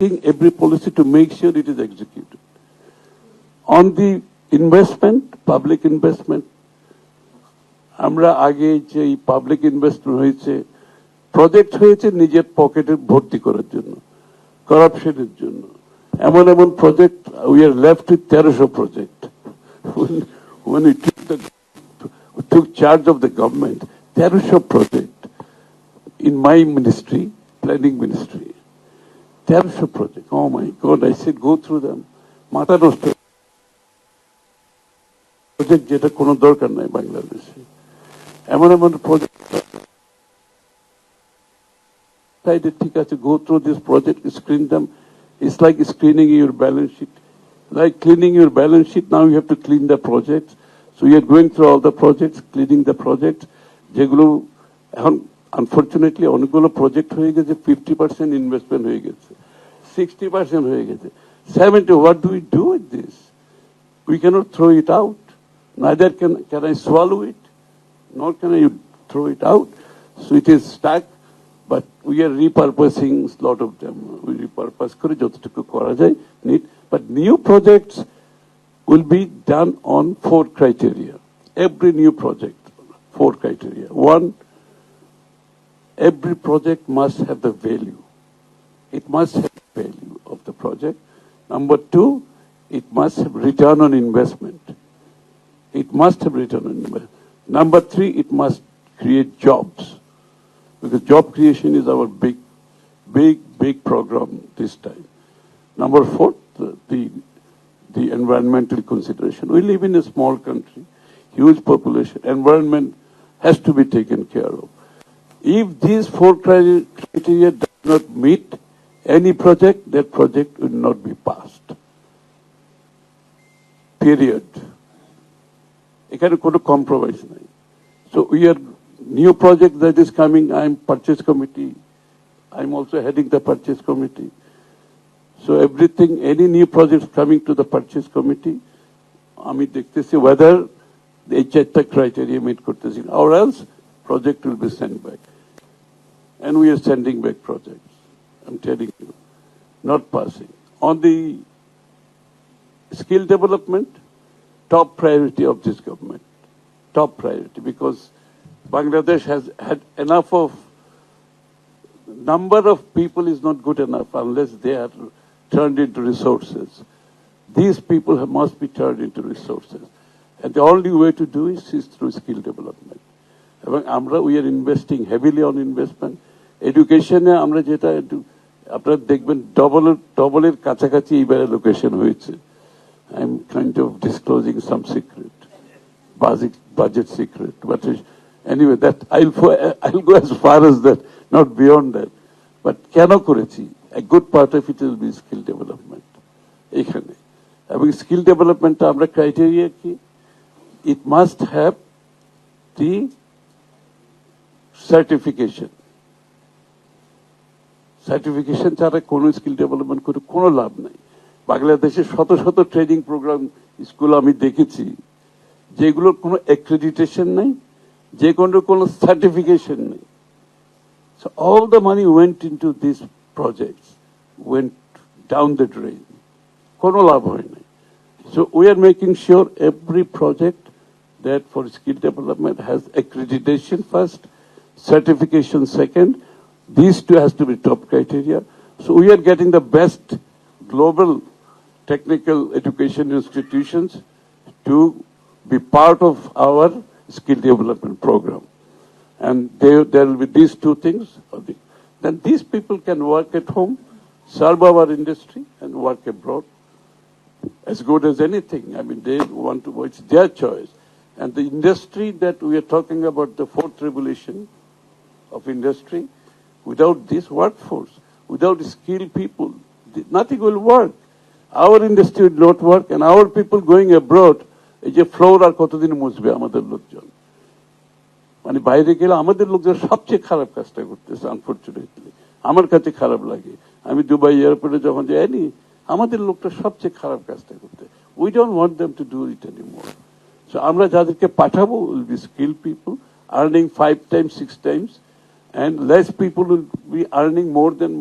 every policy to make sure it is executed. On the investment, public investment, আমরা আগে যে public investment হয়েছে project হয়েছে নিজের পকেটে ভর্তি করার জন্য, করাপশনের জন্য। এমন এমন project, we are left with 1300 project. When we took charge of the government, 1300 project in my ministry, planning ministry, 1300 project. Oh my God! I said go through them. মাথা নষ্ট প্রজেক্ট যেটা কোনো দরকার নাই বাংলাদেশে। এমন এমন প্রজেক্ট ঠিক আছে, go through this project, screen them. It's like screening your balance sheet, like cleaning your balance sheet. Now you have to clean the projects. So you are going through all the projects, cleaning the projects. যেগুলো এখন unfortunately অনেকগুলো project হয়ে গেছে 50% investment হয়ে গেছে, 60% হয়ে গেছে, 70%. What do we do with this? We cannot throw it out. Neither can I swallow it, nor can I throw it out. So it is stuck, but we are repurposing a lot of them. We repurpose করে যতটুকু করা যায় need, but new projects will be done on 4 criteria. Every new project, 4 criteria. 1, every project must have the value. It must have the value of the project. Number 2, it must have return on investment. It must have return on investment. Number 3, it must create jobs, because job creation is our big program this time. Number 4, the environmental consideration. We live in a small country, huge population. Environment has to be taken care of. If these 4 criteria do not meet any project, that project will not be passed. Period. এখানে কোনো compromise নাই. So we are new project that is coming. I'm purchase committee. I'm also heading the purchase committee. So everything, any new projects coming to the purchase committee, আমি দেখতেছি whether এই 4টা criteria meet করতেছি, or else project will be sent back. And we are sending back projects. I'm telling you, not passing. On the skill development, top priority of this government. Top priority, because Bangladesh has had enough of, number of people is not good enough unless they are turned into resources. These people must be turned into resources. And the only way to do is through skill development. এবং আমরা we are investing heavily on investment. Education-এ আমরা যেটা আপনারা দেখবেন ডবলের কাছাকাছি এইবার location হয়েছে. I'm kind of disclosing some secret, budget secret. But anyway, that I'll go as far as that, not beyond that. But কেন করেছি? A good part of it will be skill development. এখানে এবং skill development আমরা criteria কি? It must have the certification. Certification ছাড়া কোনো skill development করে কোনো লাভ নাই. বাংলাদেশে শত শত ট্রেনিং প্রোগ্রাম স্কুল আমি দেখেছি যেগুলোর কোনো অ্যাক্রেডিটেশন নেই, যে কোনো সার্টিফিকেশন নেই। So all the money went into these projects, went down the drain. কোনো লাভ হয় নাই. So we are making sure every project that for skill development has accreditation first, certification second. These 2 has to be top criteria. So we are getting the best global technical education institutions to be part of our skill development program. And there will be these 2 things. Then these people can work at home, serve our industry, and work abroad as good as anything. I mean, they want to, it's their choice. And the industry that we are talking about, the 4th revolution of industry, without this workforce, without skilled people, nothing will work. Our industry will not work, and our people going abroad, এই যে floor আর কতদিন মুছবে আমাদের লোকজন, মানে বাইরে গেলে আমাদের লোকজন সবচেয়ে খারাপ কাজটা করতেছে। আনফরচুনেটলি আমার কাছে খারাপ লাগে, আমি দুবাই এয়ারপোর্টে যখন যাইনি, আমাদের লোকটা সবচেয়ে খারাপ কাজটা করতে। We don't want them to do it anymore. So আমরা যাদেরকে পাঠাবো will be skill people, earning 5 times 6 times, and less people will be earning more than